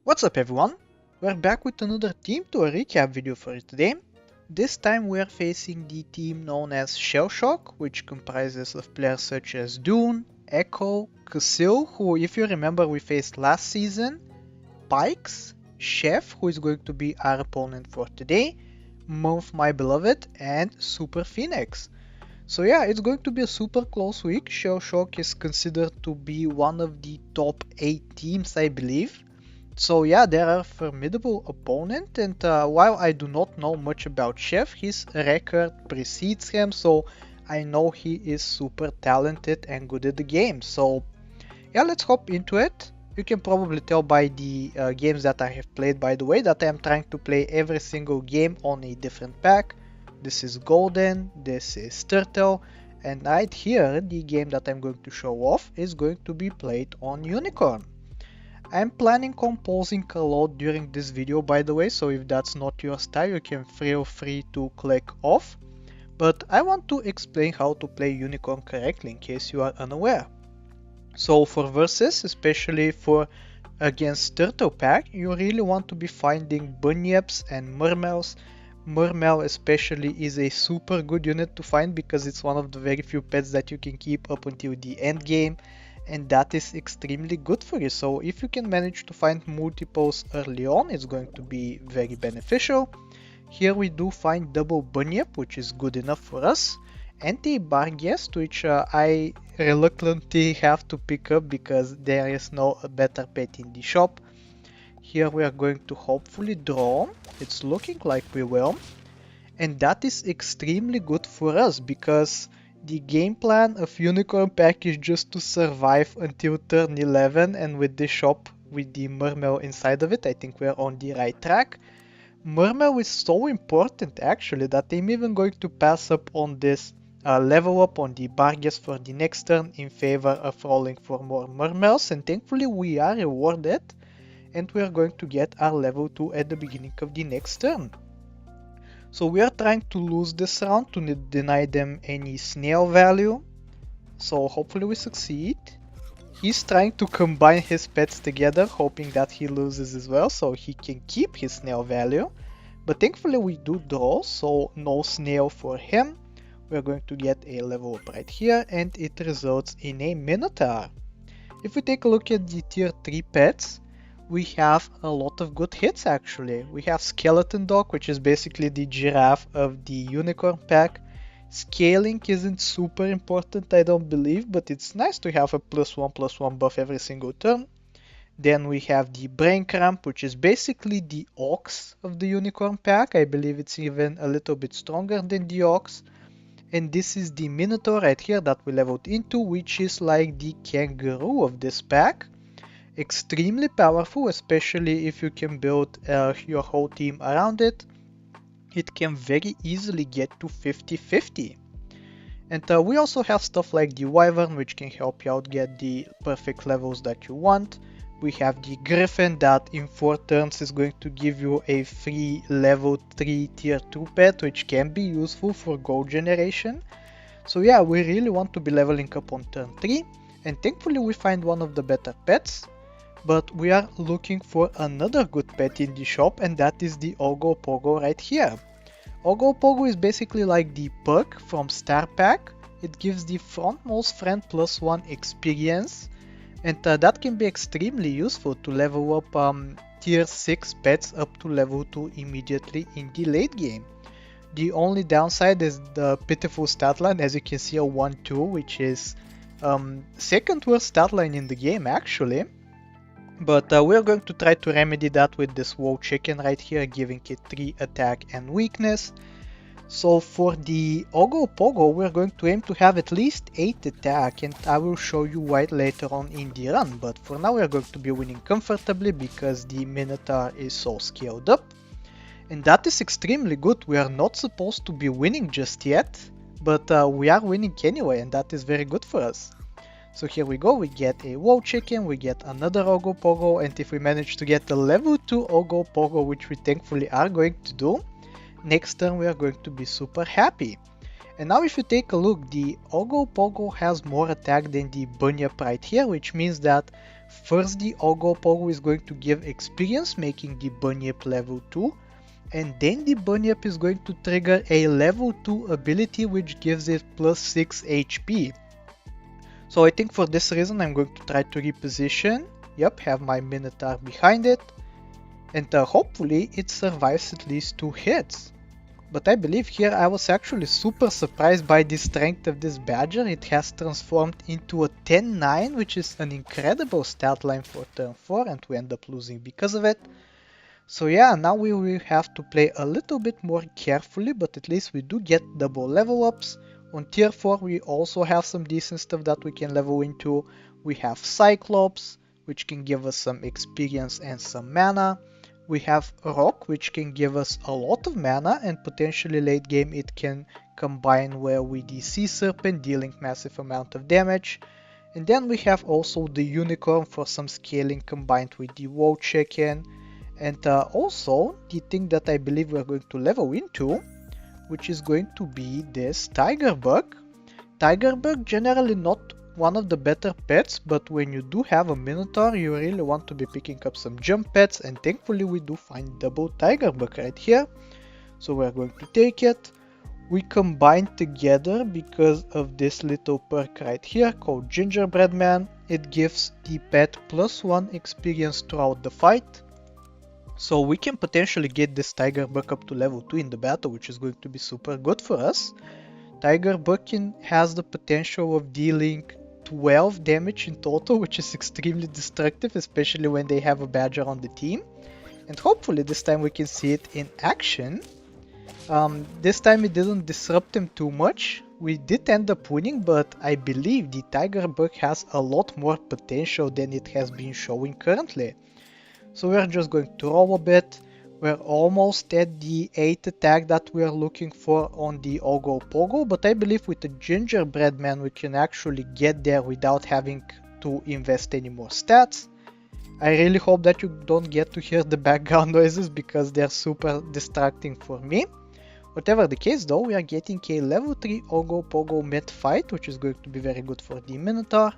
What's up everyone? We're back with another team to a recap video for today. This time we are facing the team known as Shellshock, which comprises of players such as Dune, Echo, Casil, who if you remember we faced last season, Pikes, Chef, who is going to be our opponent for today, Month My Beloved, and Super Phoenix. So yeah, it's going to be a super close week. Shellshock is considered to be one of the top 8 teams, I believe. So yeah, they are a formidable opponent, and while I do not know much about Chef, his record precedes him, so I know he is super talented and good at the game. So yeah, let's hop into it. You can probably tell by the games that I have played, by the way, that I am trying to play every single game on a different pack. This is Golden, this is Turtle, and right here, the game that I'm going to show off is going to be played on Unicorn. I'm planning on pausing a lot during this video, by the way, so if that's not your style, you can feel free to click off. But I want to explain how to play Unicorn correctly in case you are unaware. So for versus, especially for against Turtle pack, you really want to be finding Bunyips and Murmels. Murmel especially is a super good unit to find because it's one of the very few pets that you can keep up until the end game. And that is extremely good for you. So if you can manage to find multiples early on, it's going to be very beneficial. Here we do find double Bunyip, which is good enough for us, and a Barghest, which I reluctantly have to pick up because there is no better pet in the shop. Here we are going to hopefully draw. It's looking like we will, and that is extremely good for us because the game plan of Unicorn pack is just to survive until turn 11, and with the shop with the Murmel inside of it, I think we're on the right track. Murmel is so important actually that I'm even going to pass up on this level up on the Barghest for the next turn in favor of rolling for more Murmels, and thankfully we are rewarded and we are going to get our level 2 at the beginning of the next turn. So we are trying to lose this round to deny them any snail value. So hopefully we succeed. He's trying to combine his pets together, hoping that he loses as well, so he can keep his snail value. But thankfully we do draw, so no snail for him. We're going to get a level up right here, and it results in a Minotaur. If we take a look at the tier 3 pets, we have a lot of good hits actually. We have Skeleton Dog, which is basically the giraffe of the Unicorn pack. Scaling isn't super important, I don't believe, but it's nice to have a +1/+1 buff every single turn. Then we have the Brain Cramp, which is basically the Ox of the Unicorn pack. I believe it's even a little bit stronger than the Ox. And this is the Minotaur right here that we leveled into, which is like the Kangaroo of this pack. Extremely powerful, especially if you can build your whole team around it. It can very easily get to 50-50. And we also have stuff like the Wyvern, which can help you out get the perfect levels that you want. We have the Griffin that in 4 turns is going to give you a free level 3 tier 2 pet, which can be useful for gold generation. So yeah, we really want to be leveling up on turn 3, and thankfully we find one of the better pets. But we are looking for another good pet in the shop, and that is the Ogopogo right here. Ogopogo is basically like the Pug from Star Pack. It gives the frontmost friend +1 experience, and that can be extremely useful to level up tier 6 pets up to level 2 immediately in the late game. The only downside is the pitiful stat line, as you can see a 1-2, which is second worst stat line in the game actually. But we're going to try to remedy that with this Woe Chicken right here, giving it 3 attack and weakness. So for the Ogopogo, we're going to aim to have at least 8 attack, and I will show you why later on in the run. But for now we're going to be winning comfortably because the Minotaur is so scaled up. And that is extremely good. We are not supposed to be winning just yet, but we are winning anyway, and that is very good for us. So here we go, we get a Woe Chicken, we get another Ogopogo, and if we manage to get a level 2 Ogopogo, which we thankfully are going to do, next turn we are going to be super happy. And now if you take a look, the Ogopogo has more attack than the Bunyip right here, which means that First, the Ogopogo is going to give experience, making the Bunyip level 2. And then the Bunyip is going to trigger a level 2 ability which gives it plus 6 HP. So I think for this reason I'm going to try to reposition. Yep, have my Minotaur behind it. And hopefully it survives at least 2 hits. But I believe here I was actually super surprised by the strength of this Badger. It has transformed into a 10-9, which is an incredible stat line for turn 4, and we end up losing because of it. So yeah, now we will have to play a little bit more carefully, but at least we do get double level ups. On tier 4 we also have some decent stuff that we can level into. We have Cyclops, which can give us some experience and some mana. We have Rock, which can give us a lot of mana, and potentially late game it can combine well with the Sea Serpent, dealing massive amount of damage. And then we have also the Unicorn for some scaling combined with the Wall Chicken. And also the thing that I believe we're going to level into, which is going to be this Tiger Bug. Tiger Bug generally not one of the better pets, but when you do have a Minotaur, you really want to be picking up some jump pets, and thankfully we do find double Tiger Bug right here. So we're going to take it. We combine together because of this little perk right here called Gingerbread Man. It gives the pet +1 experience throughout the fight. So we can potentially get this Tiger Bug up to level 2 in the battle, which is going to be super good for us. Tiger Bug has the potential of dealing 12 damage in total, which is extremely destructive, especially when they have a Badger on the team. And hopefully this time we can see it in action. This time it didn't disrupt them too much. We did end up winning, but I believe the Tiger Bug has a lot more potential than it has been showing currently. So we're just going to roll a bit. We're almost at the 8 attack that we are looking for on the Ogopogo, but I believe with the Gingerbread Man we can actually get there without having to invest any more stats. I really hope that you don't get to hear the background noises because they're super distracting for me. Whatever the case though, we are getting a level 3 Ogopogo mid fight, which is going to be very good for the Minotaur.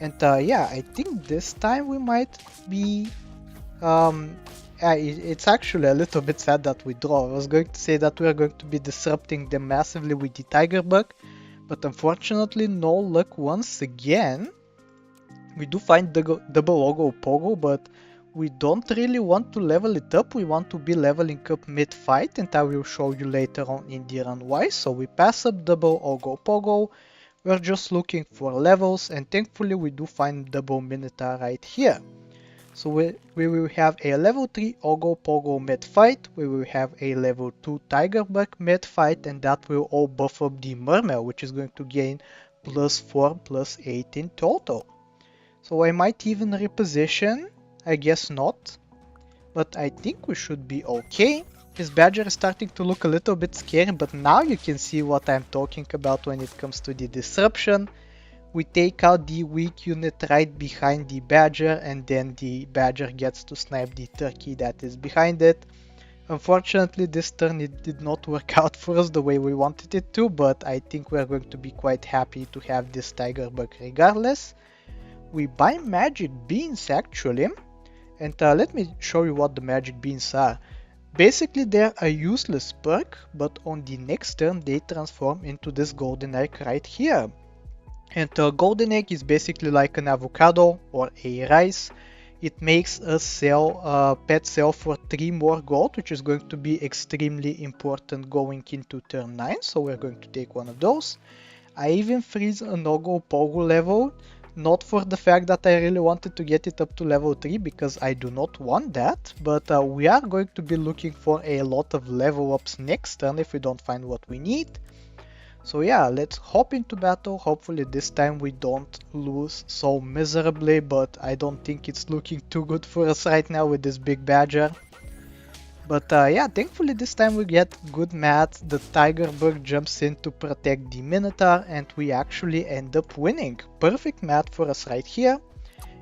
And yeah, I think this time we might be... it's actually a little bit sad that we draw. I was going to say that we are going to be disrupting them massively with the Tiger Bug, but unfortunately no luck once again. We do find the double Ogopogo, but we don't really want to level it up. We want to be leveling up mid-fight, and I will show you later on in the run why. So we pass up double Ogopogo. We're just looking for levels, and thankfully we do find double Minotaur right here. So we will have a level 3 Ogopogo mid fight, we will have a level 2 Tiger Bug mid fight, and that will all buff up the Mermail, which is going to gain +4, +8 in total. So I might even reposition, I guess not, but I think we should be okay. This Badger is starting to look a little bit scary, but now you can see what I'm talking about when it comes to the disruption. We take out the weak unit right behind the Badger, and then the Badger gets to snipe the turkey that is behind it. Unfortunately this turn it did not work out for us the way we wanted it to, but I think we're going to be quite happy to have this Tiger Bug regardless. We buy magic beans actually, and let me show you what the magic beans are. Basically they're a useless perk, but on the next turn they transform into this golden egg right here. And a golden egg is basically like an avocado or a rice. It makes us sell pet sell for 3 more gold, which is going to be extremely important going into turn 9, so we're going to take one of those. I even freeze an Ogopogo level, not for the fact that I really wanted to get it up to level 3, because I do not want that, but we are going to be looking for a lot of level ups next turn if we don't find what we need. So yeah, let's hop into battle. Hopefully this time we don't lose so miserably, but I don't think it's looking too good for us right now with this big Badger. But yeah, thankfully this time we get good math. The Tiger Bug jumps in to protect the Minotaur, and we actually end up winning. Perfect math for us right here.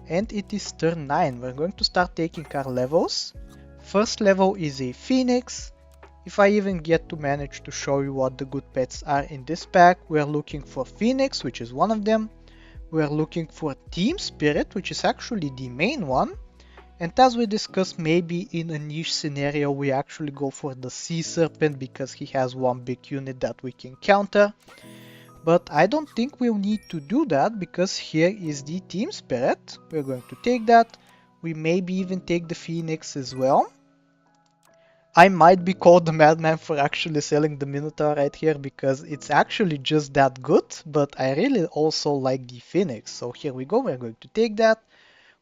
And it is turn 9. We're going to start taking our levels. First level is a Phoenix. If I even get to manage to show you what the good pets are in this pack, we are looking for Phoenix, which is one of them. we're looking for Team Spirit, which is actually the main one. And as we discussed, maybe in a niche scenario, we actually go for the Sea Serpent because he has one big unit that we can counter. But I don't think we'll need to do that because here is the Team Spirit. We're going to take that. We maybe even take the Phoenix as well. I might be called the madman for actually selling the Minotaur right here because it's actually just that good, but I really also like the Phoenix. So here we go, we're going to take that.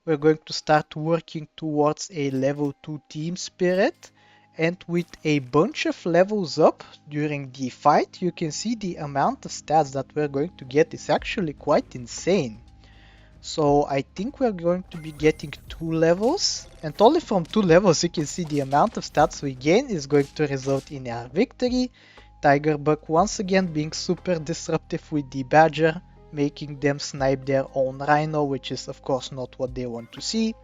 We're going to start working towards a level 2 Team Spirit, and with a bunch of levels up during the fight, you can see the amount of stats that we're going to get is actually quite insane. So I think we're going to be getting 2 levels, and only from 2 levels you can see the amount of stats we gain is going to result in our victory. Tiger Buck once again being super disruptive with the Badger, making them snipe their own Rhino, which is of course not what they want to see.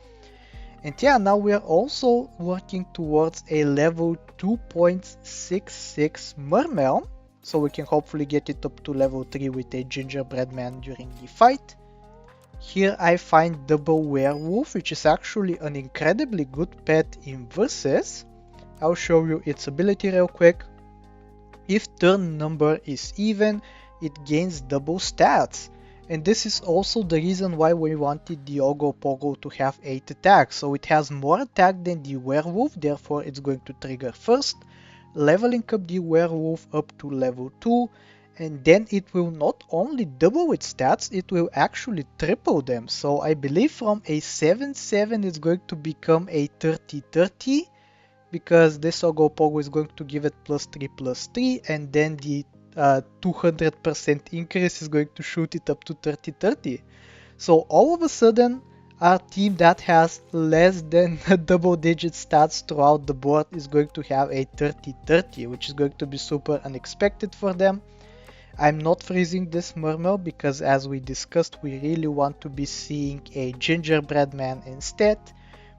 And yeah, now we are also working towards a level 2.66 Mermail, so we can hopefully get it up to level 3 with a Gingerbread Man during the fight. Here I find Double Werewolf, which is actually an incredibly good pet in Versus. I'll show you its ability real quick. If turn number is even, it gains double stats. And this is also the reason why we wanted the Ogopogo to have 8 attack. So it has more attack than the Werewolf, therefore it's going to trigger first, leveling up the Werewolf up to level 2. And then it will not only double its stats, it will actually triple them. So I believe from a 7-7 it's going to become a 30-30. Because this Ogopogo is going to give it +3/+3, and then the 200% increase is going to shoot it up to 30-30. So all of a sudden, our team that has less than double-digit stats throughout the board is going to have a 30-30, which is going to be super unexpected for them. I'm not freezing this Mermail because, as we discussed, we really want to be seeing a Gingerbread Man instead.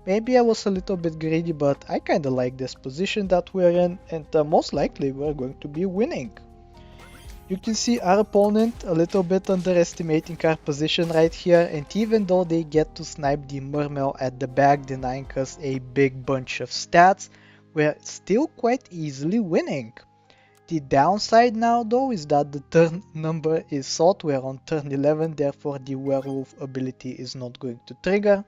Maybe I was a little bit greedy, but I kinda like this position that we're in, and most likely we're going to be winning. You can see our opponent a little bit underestimating our position right here, and even though they get to snipe the Mermail at the back, denying us a big bunch of stats, we're still quite easily winning. The downside now though is that the turn number is sought, we're on turn 11, therefore the Werewolf ability is not going to trigger.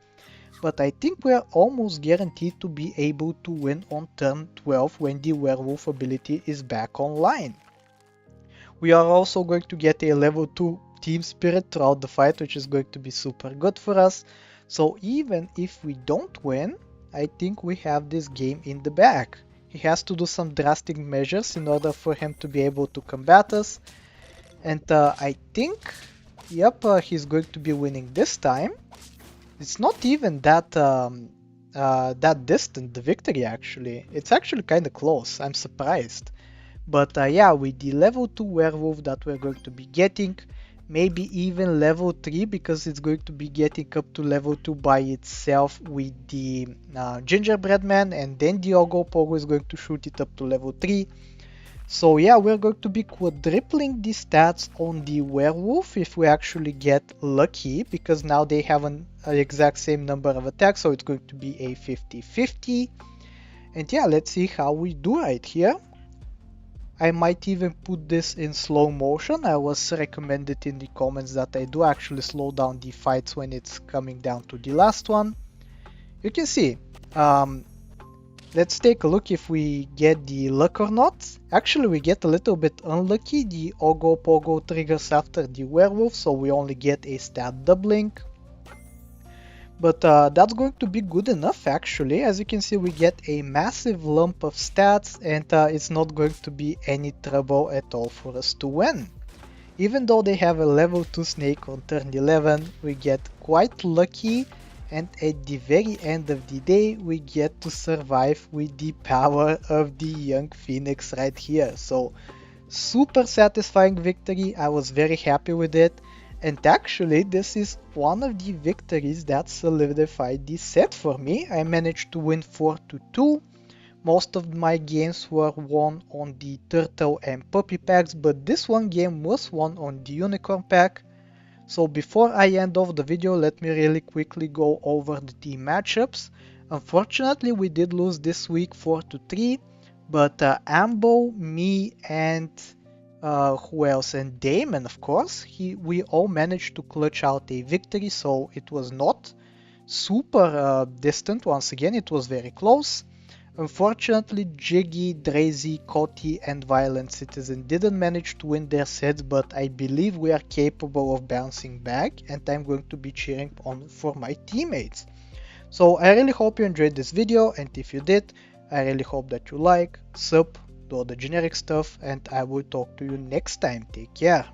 But I think we are almost guaranteed to be able to win on turn 12 when the Werewolf ability is back online. We are also going to get a level 2 Team Spirit throughout the fight, which is going to be super good for us. So even if we don't win, I think we have this game in the bag. He has to do some drastic measures in order for him to be able to combat us. And I think, yep, he's going to be winning this time. It's not even that that distant, the victory actually. It's actually kind of close, I'm surprised. But yeah, with the level 2 Werewolf that we're going to be getting, maybe even level 3 because it's going to be getting up to level 2 by itself with the Gingerbread Man, and then the Ogopogo is going to shoot it up to level 3. So yeah, we're going to be quadrupling the stats on the Werewolf if we actually get lucky, because now they have an exact same number of attacks, so it's going to be a 50-50. And yeah, let's see how we do right here. I might even put this in slow motion. I was recommended in the comments that I do actually slow down the fights when it's coming down to the last one. You can see, let's take a look if we get the luck or not. Actually, we get a little bit unlucky. The Ogopogo triggers after the Werewolf, so we only get a stat doubling. But that's going to be good enough actually. As you can see, we get a massive lump of stats, and it's not going to be any trouble at all for us to win. Even though they have a level 2 snake on turn 11, we get quite lucky, and at the very end of the day we get to survive with the power of the young Phoenix right here. So super satisfying victory. I was very happy with it. And actually, this is one of the victories that solidified the set for me. I managed to win 4-2. Most of my games were won on the Turtle and Puppy packs, but this one game was won on the Unicorn pack. So before I end off the video, let me really quickly go over the team matchups. Unfortunately, we did lose this week 4-3, but Ambo, me, and who else? And Damon, of course. We all managed to clutch out a victory, so it was not super distant. Once again, it was very close. Unfortunately, Jiggy, Drazy, Coti, and Violent Citizen didn't manage to win their sets, but I believe we are capable of bouncing back, and I'm going to be cheering on for my teammates. So I really hope you enjoyed this video, and if you did, I really hope that you like, sub, do all the generic stuff, and I will talk to you next time. Take care.